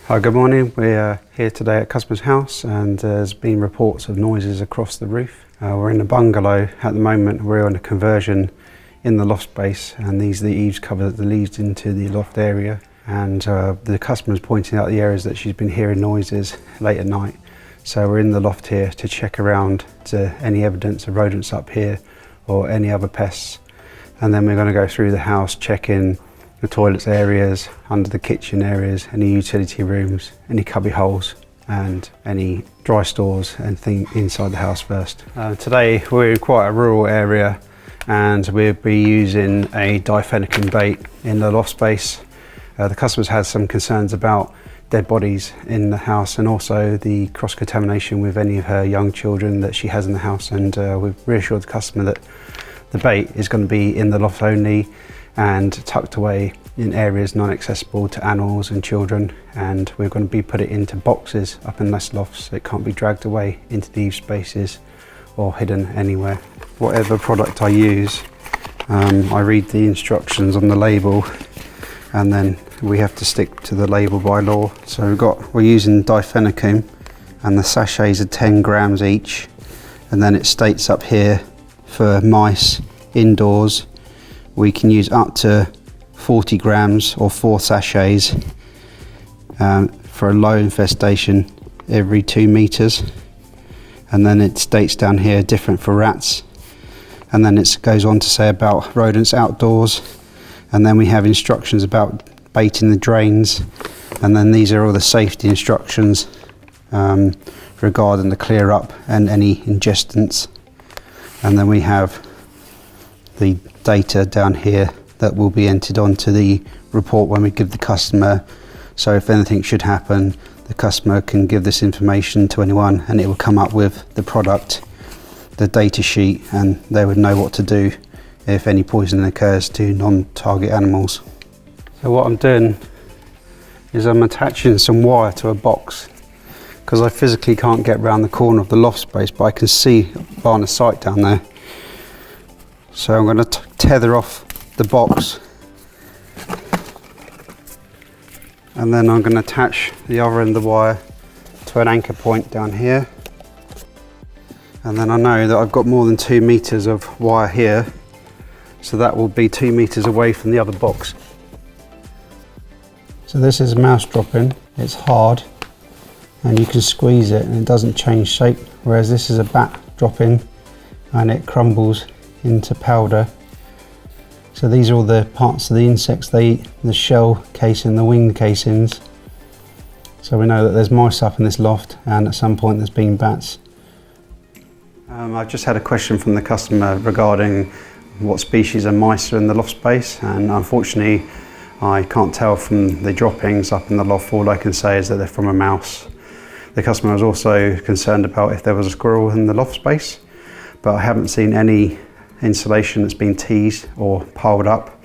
Hi, good morning. We're here today at customer's house and there's been reports of noises across the roof. We're in a bungalow at the moment. We're on a conversion in the loft space, and these are the eaves cover that leads into the loft area. And the customer's pointing out the areas that she's been hearing noises late at night. So we're in the loft here to check around to any evidence of rodents up here or any other pests. And then we're going to go through the house, checking the toilets areas, under the kitchen areas, any utility rooms, any cubby holes, and any dry stores, anything inside the house first. Today we're in quite a rural area and we'll be using a difenicum bait in the loft space. The customer's had some concerns about dead bodies in the house and also the cross-contamination with any of her young children that she has in the house, and we've reassured the customer that the bait is going to be in the loft only and tucked away in areas non-accessible to animals and children, and we're going to be put it into boxes up in this loft so it can't be dragged away into these spaces or hidden anywhere. Whatever product I use, I read the instructions on the label and then we have to stick to the label by law. So we're using difenicum and the sachets are 10 grams each, and then it states up here for mice indoors we can use up to 40 grams or 4 sachets for a low infestation every 2 meters. And then it states down here different for rats, and then it goes on to say about rodents outdoors, and then we have instructions about baiting the drains, and then these are all the safety instructions regarding the clear up and any ingestants. And then we have the data down here that will be entered onto the report when we give the customer, so if anything should happen the customer can give this information to anyone and it will come up with the product, the data sheet, and they would know what to do if any poisoning occurs to non-target animals. So what I'm doing is I'm attaching some wire to a box because I physically can't get around the corner of the loft space, but I can see line of sight down there. So I'm going to tether off the box and then I'm going to attach the other end of the wire to an anchor point down here, and then I know that I've got more than 2 meters of wire here, so that will be 2 meters away from the other box. So this is a mouse dropping. It's hard and you can squeeze it and it doesn't change shape, whereas this is a bat dropping and it crumbles into powder. So these are all the parts of the insects they eat, the shell casing, the wing casings. So we know that there's mice up in this loft and at some point there's been bats. I've just had a question from the customer regarding what species of mice are in the loft space, and unfortunately I can't tell from the droppings up in the loft. All I can say is that they're from a mouse. The customer was also concerned about if there was a squirrel in the loft space, but I haven't seen any insulation that's been teased or piled up.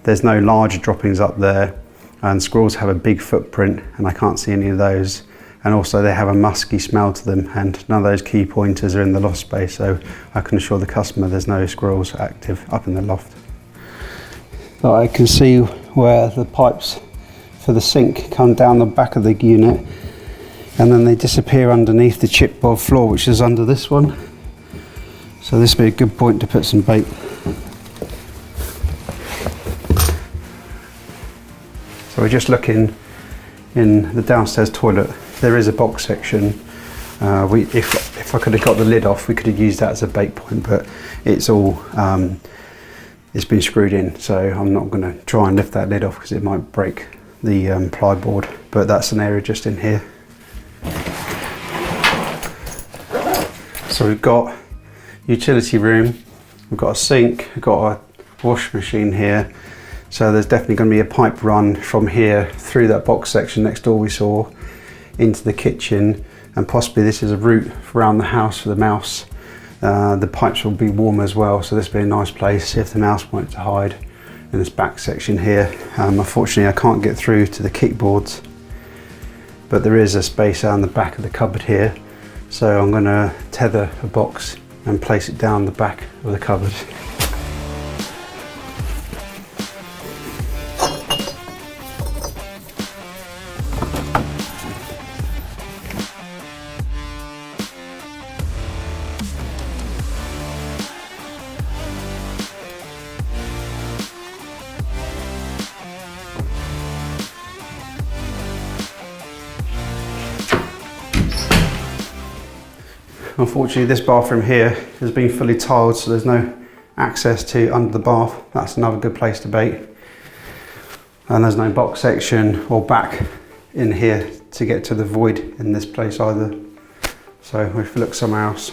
There's no large droppings up there, and squirrels have a big footprint and I can't see any of those, and also they have a musky smell to them, and none of those key pointers are in the loft space, so I can assure the customer there's no squirrels active up in the loft. But I can see where the pipes for the sink come down the back of the unit and then they disappear underneath the chipboard floor, which is under this one. So this would be a good point to put some bait. So we're just looking in the downstairs toilet. There is a box section. If I could have got the lid off, we could have used that as a bait point, but it's all it's been screwed in, so I'm not going to try and lift that lid off because it might break the plyboard. But that's an area just in here. So we've got utility room, we've got a sink, we've got a wash machine here, so there's definitely going to be a pipe run from here through that box section next door we saw into the kitchen, and possibly this is a route around the house for the mouse. The pipes will be warm as well, so this will be a nice place if the mouse wanted to hide in this back section here. Unfortunately I can't get through to the kickboards, but there is a space down the back of the cupboard here, so I'm going to tether a box and place it down the back of the cupboard. Unfortunately, this bathroom here has been fully tiled, so there's no access to under the bath. That's another good place to bait. And there's no box section or back in here to get to the void in this place either. So we have to look somewhere else.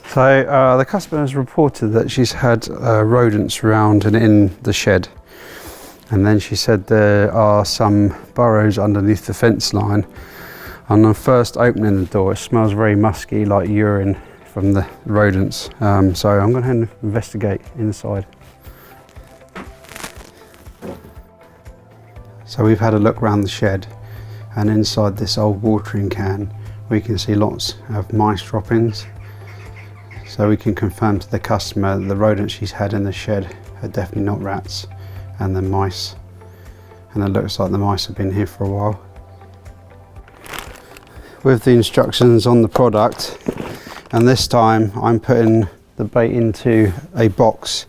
So the customer has reported that she's had rodents around and in the shed. And then she said there are some burrows underneath the fence line. And on first opening the door, it smells very musky, like urine from the rodents. So I'm going to investigate inside. So we've had a look around the shed, and inside this old watering can, we can see lots of mice droppings. So we can confirm to the customer that the rodents she's had in the shed are definitely not rats, and they're mice. And it looks like the mice have been here for a while. With the instructions on the product, and this time I'm putting the bait into a box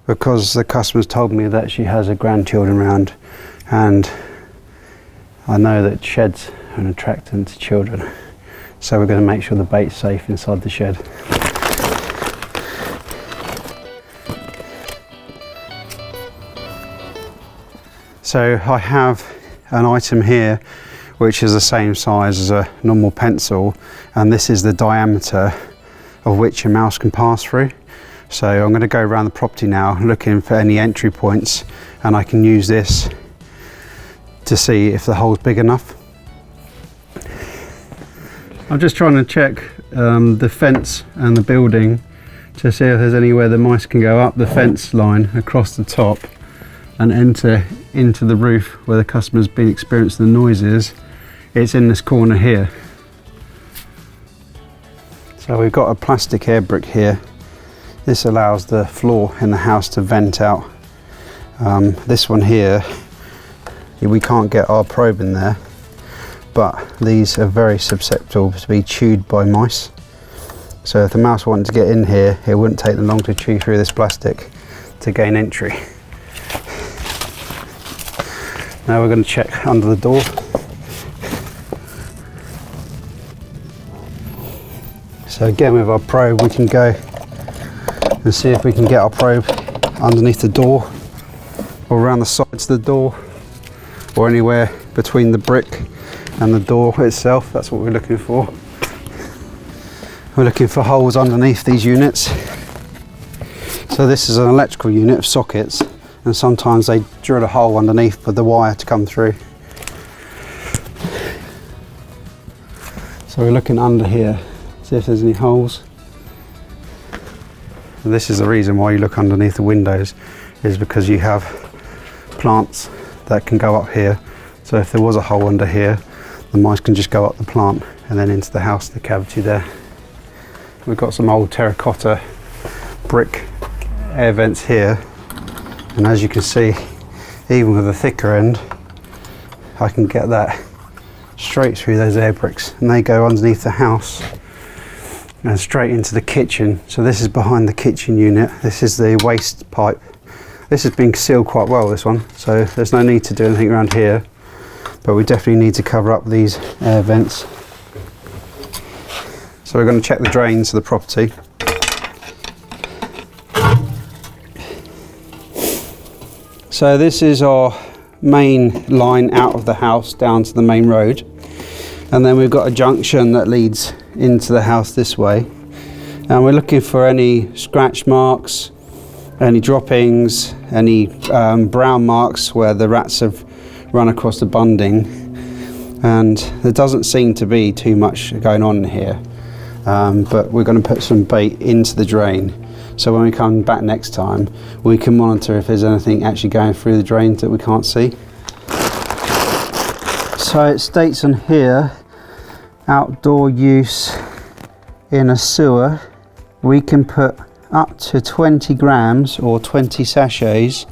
because the customer's told me that she has her grandchildren around, and I know that sheds are an attractant to children. So we're going to make sure the bait's safe inside the shed. So I have an item here which is the same size as a normal pencil, and this is the diameter of which a mouse can pass through. So I'm going to go around the property now looking for any entry points, and I can use this to see if the hole's big enough. I'm just trying to check the fence and the building to see if there's anywhere the mice can go up the fence line across the top and enter into the roof where the customer's been experiencing the noises. It's in this corner here. So we've got a plastic air brick here. This allows the floor in the house to vent out. This one here, we can't get our probe in there, but these are very susceptible to be chewed by mice. So if the mouse wanted to get in here, it wouldn't take them long to chew through this plastic to gain entry. Now we're going to check under the door. So again, with our probe we can go and see if we can get our probe underneath the door or around the sides of the door or anywhere between the brick and the door itself. That's what we're looking for. We're looking for holes underneath these units. So this is an electrical unit of sockets, and sometimes they drill a hole underneath for the wire to come through. So we're looking under here, see if there's any holes. And this is the reason why you look underneath the windows, is because you have plants that can go up here. So if there was a hole under here, the mice can just go up the plant and then into the house, the cavity there. We've got some old terracotta brick air vents here, and as you can see, even with a thicker end, I can get that straight through those air bricks, and they go underneath the house and straight into the kitchen. So this is behind the kitchen unit. This is the waste pipe. This has been sealed quite well, this one, so there's no need to do anything around here, but we definitely need to cover up these air vents. So we're going to check the drains of the property. So this is our main line out of the house down to the main road, and then we've got a junction that leads into the house this way, and we're looking for any scratch marks, any droppings, any brown marks where the rats have run across the bunding, and there doesn't seem to be too much going on here, but we're going to put some bait into the drain. So when we come back next time, we can monitor if there's anything actually going through the drains that we can't see. So it states on here, outdoor use in a sewer, we can put up to 20 grams or 20 sachets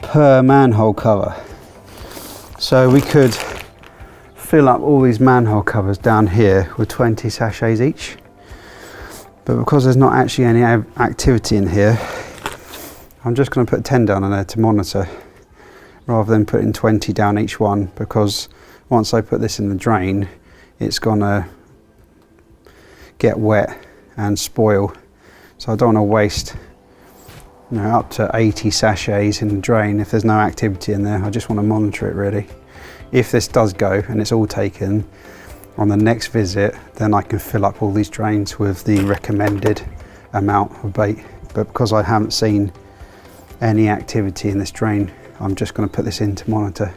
per manhole cover. So we could fill up all these manhole covers down here with 20 sachets each. But because there's not actually any activity in here, I'm just going to put 10 down on there to monitor. rather than putting 20 down each one, because once I put this in the drain, it's gonna get wet and spoil. So I don't want to waste, you know, up to 80 sachets in the drain if there's no activity in there. I just want to monitor it really. If this does go and it's all taken, on the next visit, then I can fill up all these drains with the recommended amount of bait. But because I haven't seen any activity in this drain, I'm just going to put this in to monitor.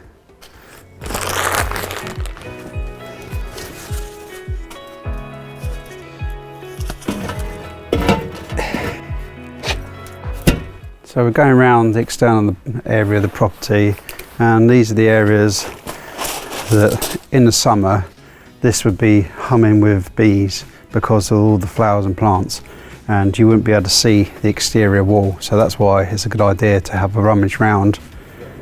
So we're going around the external area of the property, and these are the areas that in the summer this would be humming with bees because of all the flowers and plants, and you wouldn't be able to see the exterior wall. So that's why it's a good idea to have a rummage round.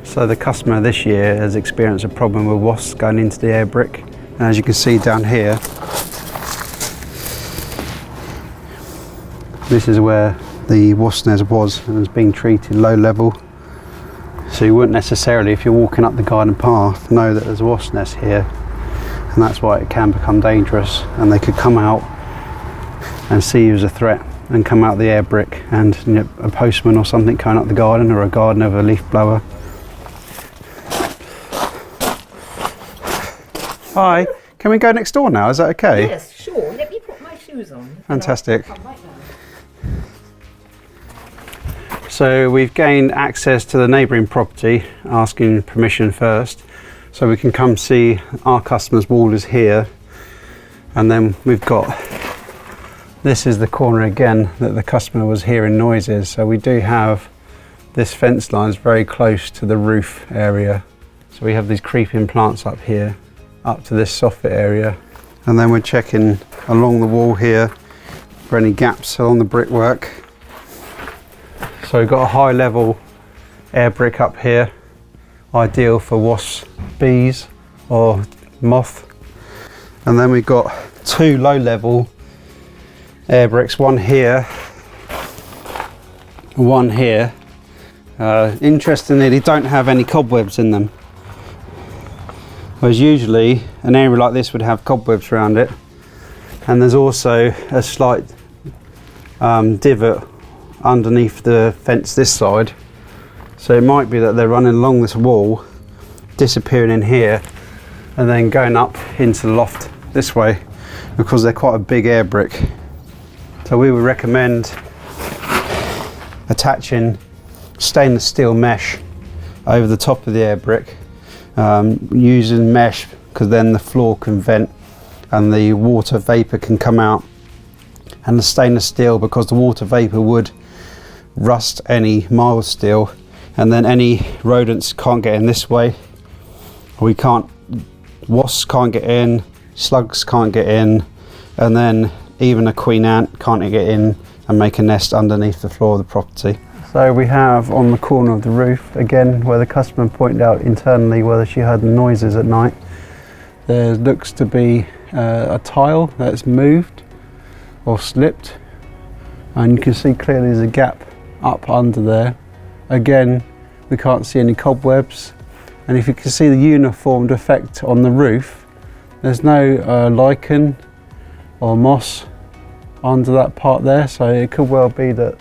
So the customer this year has experienced a problem with wasps going into the air brick, and as you can see down here, this is where the wasp nest was and was being treated low level. So you wouldn't necessarily, if you're walking up the garden path, know that there's a wasp nest here, and that's why it can become dangerous, and they could come out and see you as a threat and come out the air brick, and you know, a postman or something coming up the garden, or a gardener with a leaf blower. Hi, can we go next door now? Is that okay? Yes, sure. Let me put my shoes on. Fantastic. So we've gained access to the neighbouring property, asking permission first, so we can come see our customer's wall is here, and then we've got, this is the corner again that the customer was hearing noises. So we do have this fence line is very close to the roof area, so we have these creeping plants up here, up to this soffit area, and then we're checking along the wall here for any gaps along the brickwork. So we've got a high level air brick up here, ideal for wasps, bees or moth. And then we've got two low level air bricks, one here, one here. Interestingly, they don't have any cobwebs in them. Whereas usually an area like this would have cobwebs around it. And there's also a slight divot underneath the fence this side, so it might be that they're running along this wall, disappearing in here and then going up into the loft this way, because they're quite a big air brick. So we would recommend attaching stainless steel mesh over the top of the air brick, using mesh because then the floor can vent and the water vapor can come out, and the stainless steel because the water vapor would rust any mild steel, and then any rodents can't get in this way. Wasps can't get in, slugs can't get in, and then even a queen ant can't get in and make a nest underneath the floor of the property. So we have on the corner of the roof, again where the customer pointed out internally whether she heard noises at night, there looks to be a tile that's moved or slipped, and you can see clearly there's a gap up under there. Again, we can't see any cobwebs, and if you can see the uniformed effect on the roof, there's no lichen or moss under that part there, so it could well be that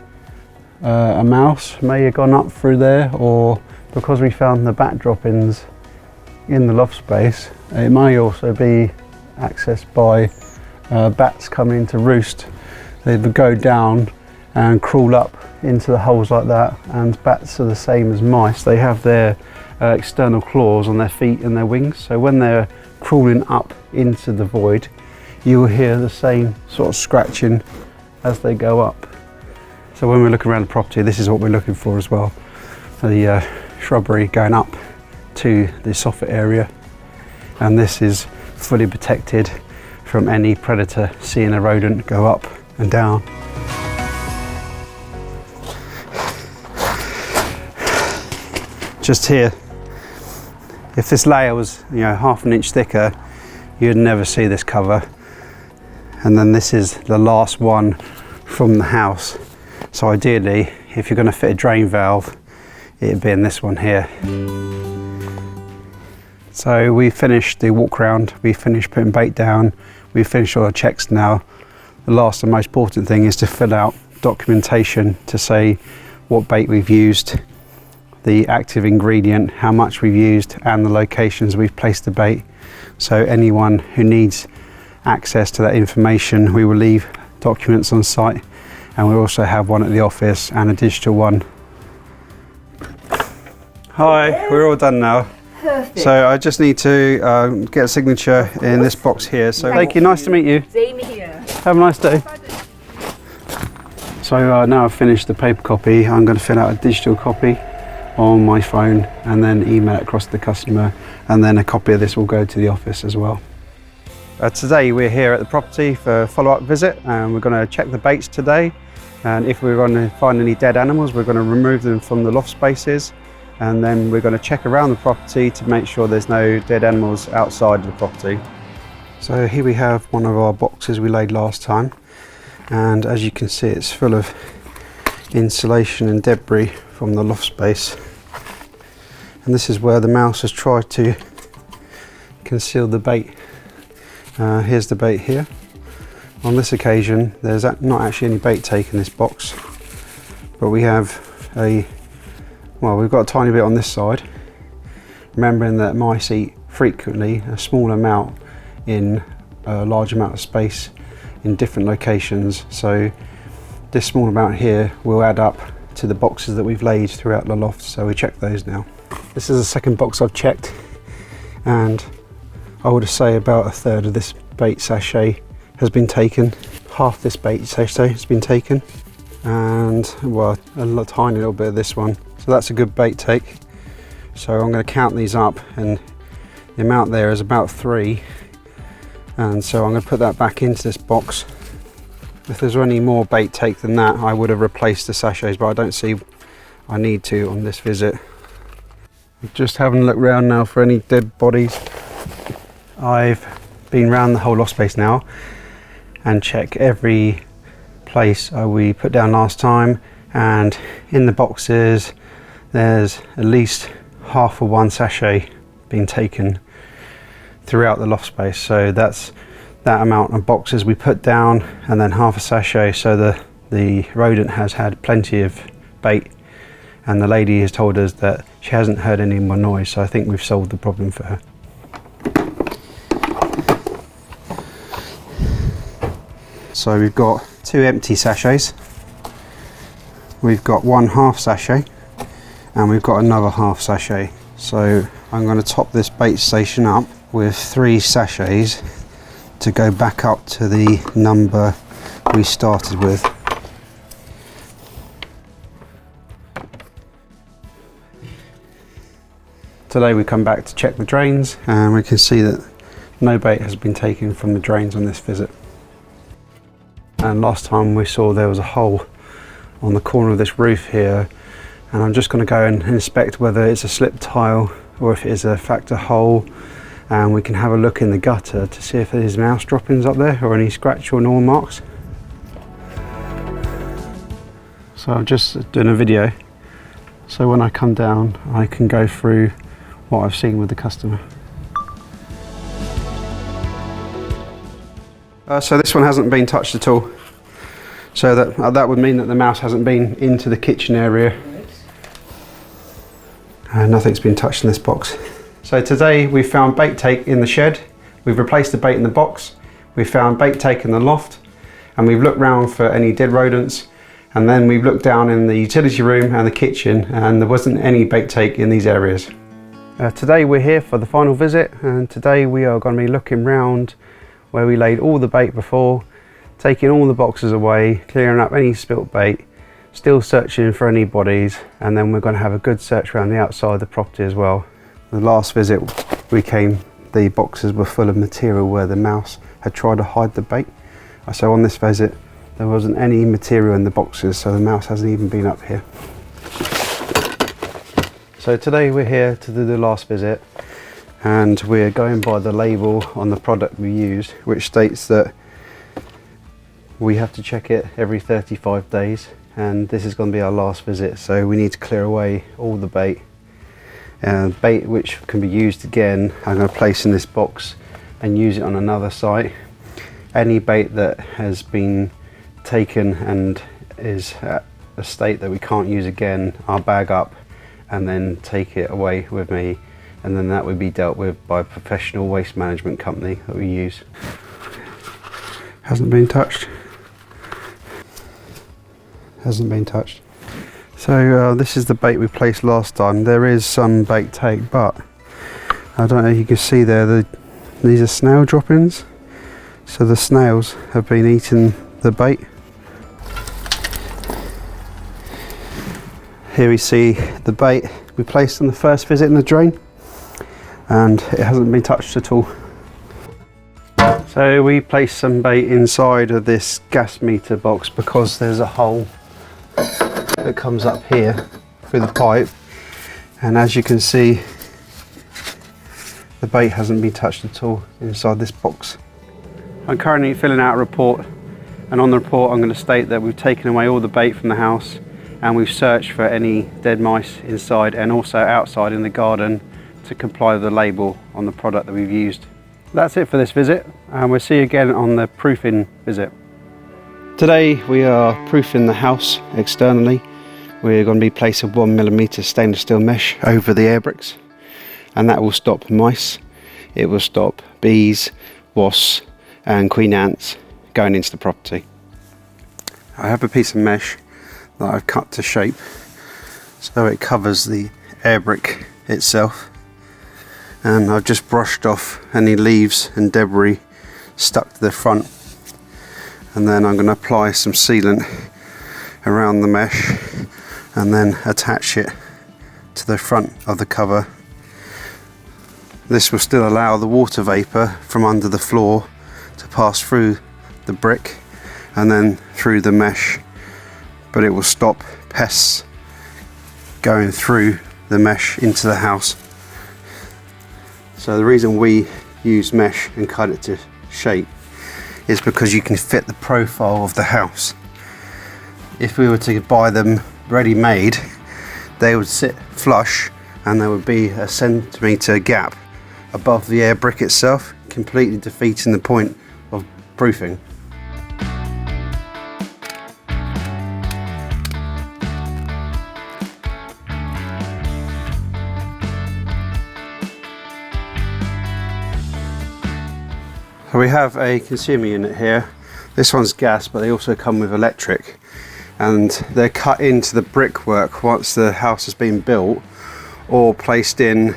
a mouse may have gone up through there, or because we found the bat droppings in the loft space, it may also be accessed by bats coming to roost. They would go down and crawl up into the holes like that, and bats are the same as mice. They have their external claws on their feet and their wings, so when they're crawling up into the void, you will hear the same sort of scratching as they go up. So when we're looking around the property, this is what we're looking for as well. The shrubbery going up to the soffit area, and this is fully protected from any predator seeing a rodent go up and down. Just here, if this layer was, you know, half an inch thicker, you'd never see this cover. And then this is the last one from the house. So ideally, if you're going to fit a drain valve, it'd be in this one here. So we finished the walk round, we finished putting bait down, we finished all our checks now. The last and most important thing is to fill out documentation to say what bait we've used, the active ingredient, how much we've used, and the locations we've placed the bait. So anyone who needs access to that information, we will leave documents on site, and we also have one at the office and a digital one. Hi, we're all done now. Perfect. So I just need to get a signature in this box here. So thank you, nice to meet you. Same here. Have a nice day. So now I've finished the paper copy, I'm going to fill out a digital copy on my phone and then email it across to the customer, and then a copy of this will go to the office as well. Today we're here at the property for a follow-up visit, and we're going to check the baits today, and if we're going to find any dead animals we're going to remove them from the loft spaces, and then we're going to check around the property to make sure there's no dead animals outside of the property. So here we have one of our boxes we laid last time, and as you can see it's full of insulation and debris from the loft space, and this is where the mouse has tried to conceal the bait. Here's the bait here. On this occasion there's not actually any bait take in this box, but we have we've got a tiny bit on this side, remembering that mice eat frequently a small amount in a large amount of space in different locations, so this small amount here will add up to the boxes that we've laid throughout the loft, so we check those now. This is the second box I've checked, and I would say about a third of this bait sachet has been taken. Half this bait sachet has been taken, and well, a tiny little bit of this one. So that's a good bait take. So I'm going to count these up, and the amount there is about 3. And so I'm going to put that back into this box. If there's any more bait take than that, I would have replaced the sachets, but I don't see I need to on this visit. Just having a look around now for any dead bodies. I've been around the whole loft space now and check every place we put down last time, and in the boxes there's at least half of one sachet being taken throughout the loft space. So that's that amount of boxes we put down, and then half a sachet, so the rodent has had plenty of bait, and the lady has told us that she hasn't heard any more noise, so I think we've solved the problem for her. So we've got 2 empty sachets, we've got 1 half sachet, and we've got another half sachet. So I'm going to top this bait station up with 3 sachets to go back up to the number we started with. Today we come back to check the drains, and we can see that no bait has been taken from the drains on this visit. And last time we saw there was a hole on the corner of this roof here, and I'm just going to go and inspect whether it's a slip tile or if it is a factor hole, and we can have a look in the gutter to see if there's mouse droppings up there or any scratch or gnaw marks. So I'm just doing a video, so when I come down I can go through what I've seen with the customer. So this one hasn't been touched at all, so that would mean that the mouse hasn't been into the kitchen area. Nothing's been touched in this box. So today we found bait take in the shed, we've replaced the bait in the box, we found bait take in the loft, and we've looked round for any dead rodents, and then we've looked down in the utility room and the kitchen, and there wasn't any bait take in these areas. Today we're here for the final visit, and today we are going to be looking round where we laid all the bait before, taking all the boxes away, clearing up any spilt bait, still searching for any bodies, and then we're going to have a good search around the outside of the property as well. The last visit we came, the boxes were full of material where the mouse had tried to hide the bait. So on this visit there wasn't any material in the boxes, so the mouse hasn't even been up here. So today we're here to do the last visit, and we're going by the label on the product we used, which states that we have to check it every 35 days, and this is going to be our last visit, so we need to clear away all the bait, bait which can be used again, I'm going to place in this box and use it on another site. Any bait that has been taken and is at a state that we can't use again, I'll bag up and then take it away with me, and then that would be dealt with by a professional waste management company that we use. Hasn't been touched. Hasn't been touched. So this is the bait we placed last time. There is some bait take, but I don't know if you can see there, these are snail droppings. So the snails have been eating the bait. Here we see the bait we placed on the first visit in the drain, and it hasn't been touched at all. So we placed some bait inside of this gas meter box because there's a hole that comes up here through the pipe, and as you can see, the bait hasn't been touched at all inside this box. I'm currently filling out a report, and on the report I'm going to state that we've taken away all the bait from the house and we've searched for any dead mice inside and also outside in the garden to comply with the label on the product that we've used. That's it for this visit, and we'll see you again on the proofing visit. Today we are proofing the house externally. We're going to be placing 1mm stainless steel mesh over the air bricks, and that will stop mice. It will stop bees, wasps and queen ants going into the property. I have a piece of mesh that I've cut to shape so it covers the air brick itself, and I've just brushed off any leaves and debris stuck to the front, and then I'm going to apply some sealant around the mesh and then attach it to the front of the cover. This will still allow the water vapour from under the floor to pass through the brick and then through the mesh, but it will stop pests going through the mesh into the house. So the reason we use mesh and cut it to shape is because you can fit the profile of the house. If we were to buy them ready-made, they would sit flush and there would be a centimetre gap above the air brick itself, completely defeating the point of proofing. So we have a consumer unit here. This one's gas, but they also come with electric, and they're cut into the brickwork once the house has been built or placed in.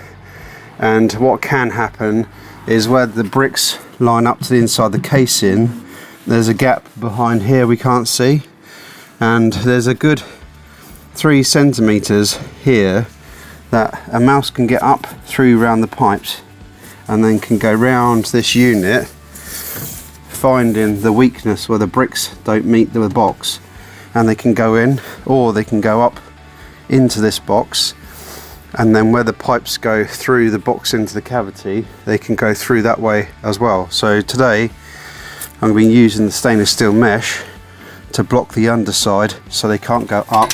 And what can happen is where the bricks line up to the inside of the casing, there's a gap behind here we can't see, and there's a good 3 centimeters here that a mouse can get up through around the pipes and then can go round this unit, finding the weakness where the bricks don't meet the box, and they can go in, or they can go up into this box, and then where the pipes go through the box into the cavity, they can go through that way as well. So today I'm going to be using the stainless steel mesh to block the underside so they can't go up,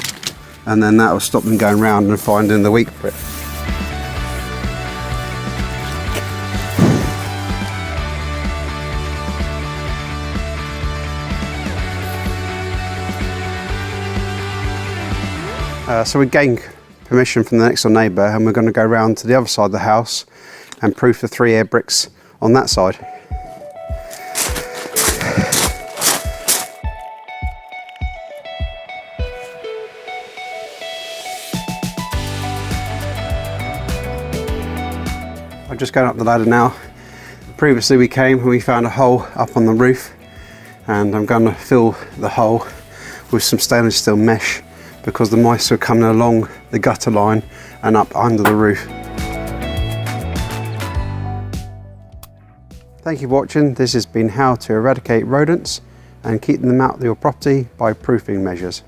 and then that will stop them going round and finding the weak bit. So we gained permission from the next door neighbour, and we're going to go round to the other side of the house and proof the 3 air bricks on that side. I'm just going up the ladder now. Previously we came and we found a hole up on the roof, and I'm going to fill the hole with some stainless steel mesh because the mice are coming along the gutter line and up under the roof. Thank you for watching. This has been how to eradicate rodents and keep them out of your property by proofing measures.